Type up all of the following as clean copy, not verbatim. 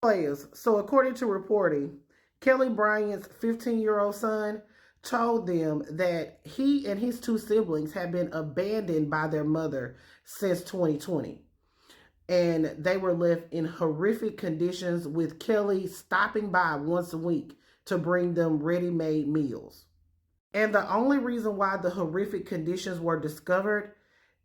Players. So according to reporting, Kelli Bryant's 15-year-old son told them that he and his two siblings had been abandoned by their mother since 2020. And they were left in horrific conditions, with Kelli stopping by once a week to bring them ready-made meals. And the only reason why the horrific conditions were discovered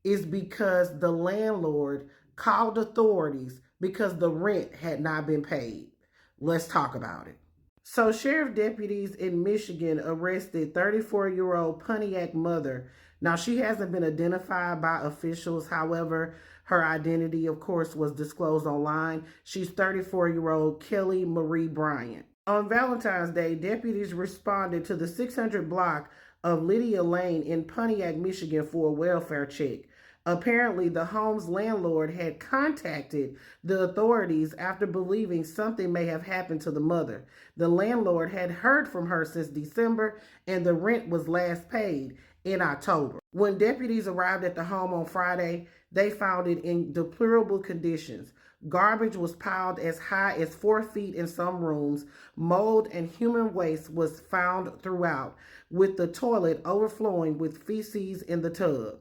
is because the landlord called authorities because the rent had not been paid. Let's talk about it. So, sheriff deputies in Michigan arrested 34-year-old Pontiac mother. Now, she hasn't been identified by officials. However, her identity, of course, was disclosed online. She's 34-year-old Kelli Marie Bryant. On Valentine's Day, deputies responded to the 600 block of Lydia Lane in Pontiac, Michigan for a welfare check. Apparently, the home's landlord had contacted the authorities after believing something may have happened to the mother. The landlord had heard from her since December, and the rent was last paid in October. When deputies arrived at the home on Friday, they found it in deplorable conditions. Garbage was piled as high as 4 feet in some rooms. Mold and human waste was found throughout, with the toilet overflowing with feces in the tub.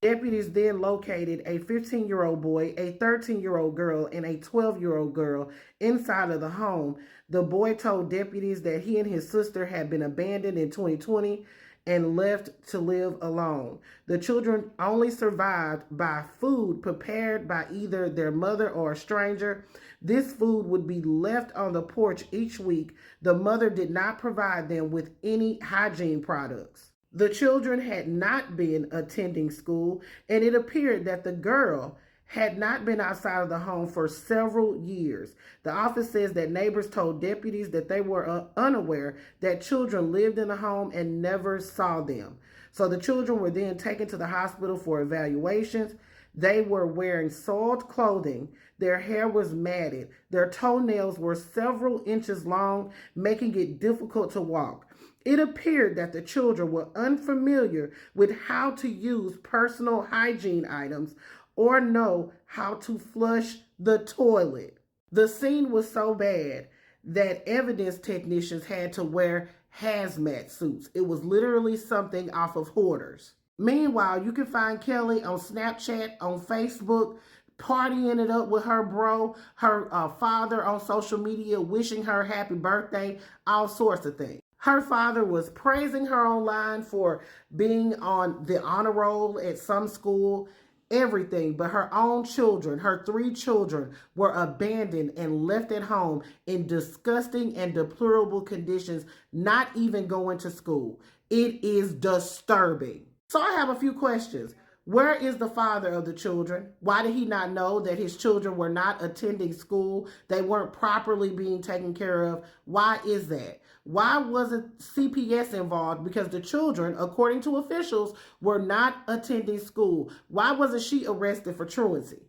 Deputies then located a 15-year-old boy, a 13-year-old girl, and a 12-year-old girl inside of the home. The boy told deputies that he and his sister had been abandoned in 2020 and left to live alone. The children only survived by food prepared by either their mother or a stranger. This food would be left on the porch each week. The mother did not provide them with any hygiene products. The children had not been attending school, and it appeared that the girl had not been outside of the home for several years. The office says that neighbors told deputies that they were unaware that children lived in the home and never saw them. So the children were then taken to the hospital for evaluations. They were wearing soiled clothing. Their hair was matted. Their toenails were several inches long, making it difficult to walk. It appeared that the children were unfamiliar with how to use personal hygiene items or know how to flush the toilet. The scene was so bad that evidence technicians had to wear hazmat suits. It was literally something off of Hoarders. Meanwhile, you can find Kelli on Snapchat, on Facebook, partying it up with her bro, her father on social media, wishing her happy birthday, all sorts of things. Her father was praising her online for being on the honor roll at some school, everything. But her own children, her 3 children, were abandoned and left at home in disgusting and deplorable conditions, not even going to school. It is disturbing. So I have a few questions. Where is the father of the children? Why did he not know that his children were not attending school? They weren't properly being taken care of. Why is that? Why wasn't CPS involved? Because the children, according to officials, were not attending school. Why wasn't she arrested for truancy?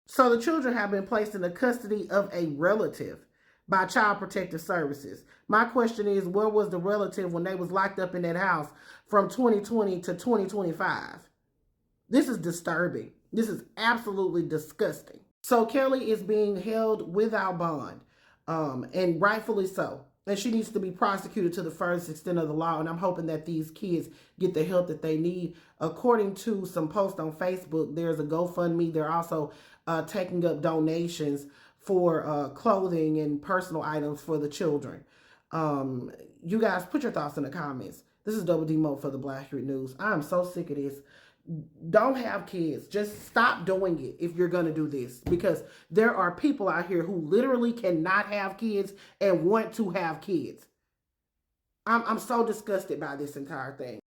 So the children have been placed in the custody of a relative by Child Protective Services. My question is, where was the relative when they was locked up in that house from 2020 to 2025? This is disturbing. This is absolutely disgusting. So Kelli is being held without bond, and rightfully so. And she needs to be prosecuted to the furthest extent of the law. And I'm hoping that these kids get the help that they need. According to some posts on Facebook, there's a GoFundMe. They're also taking up donations for clothing and personal items for the children. You guys, put your thoughts in the comments. This is Double D Mo for the Black Street News. I'm so sick of this. Don't have kids. Just stop doing it if you're going to do this, because there are people out here who literally cannot have kids and want to have kids. I'm so disgusted by this entire thing.